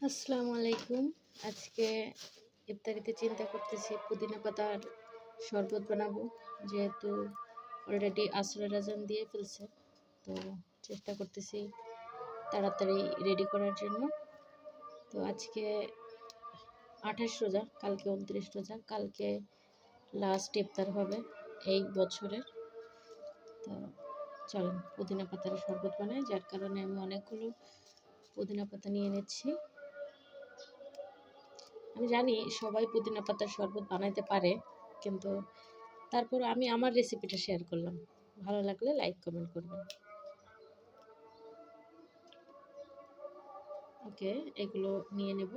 আসসালামু আলাইকুম। আজকে ইফতারিতে চিন্তা করতেছি পুদিনা পাতার শরবত বানাবো। যেহেতু অলরেডি আসরের আজান দিয়ে ফেলছে, তো চেষ্টা করতেছি তাড়াতাড়ি রেডি করার জন্য। তো আজকে 28 রোজা, কালকে 29 রোজা, কালকে লাস্ট ইফতার হবে এই বছরের। তো চলেন পুদিনা পাতার শরবত বানাই, যার কারণে আমি অনেকগুলো পুদিনা পাতা নিয়ে নিচ্ছি। আমি জানি সবাই পুদিনা পাতার শরবত বানাইতে পারে, কিন্তু তারপর আমি আমার রেসিপিটা শেয়ার করলাম। ভালো লাগলে লাইক কমেন্ট করবেন। ওকে, এগুলো নিয়ে নেব।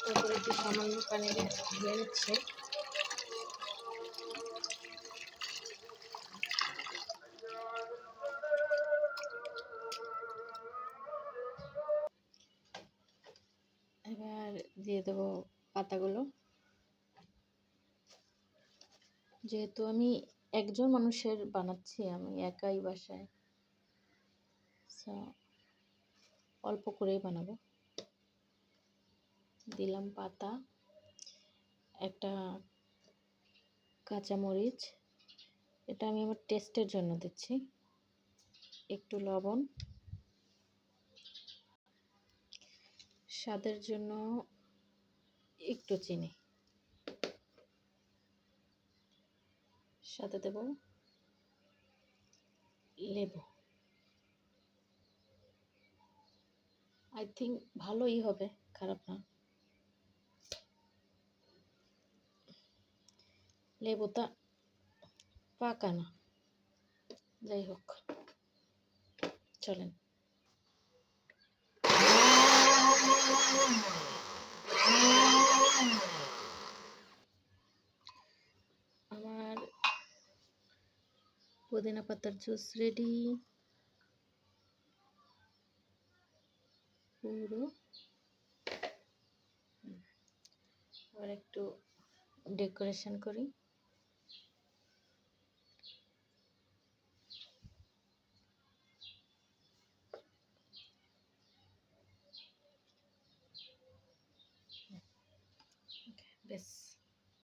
তারপরে একটু সামান্য পানি ধুয়ে নিচ্ছে। এবার দিয়ে দেবো পাতাগুলো। যেহেতু আমি একজন মানুষের বানাচ্ছি, আমি একাই বাসায়, অল্প করেই বানাবো। দিলাম পাতা, একটা কাঁচামরিচ, এটা আমি আমার টেস্টের জন্য দিচ্ছি, একটু লবণ, স্বাদের জন্য একটু চিনি, সাথে দেব লেবু। আই থিঙ্ক ভালোই হবে, খারাপ না। লেবুটা পাকা না, যাই হোক, চলেন। আমার পুদিনা পাতার জুস রেডি পুরো। আবার একটু ডেকোরেশন করি।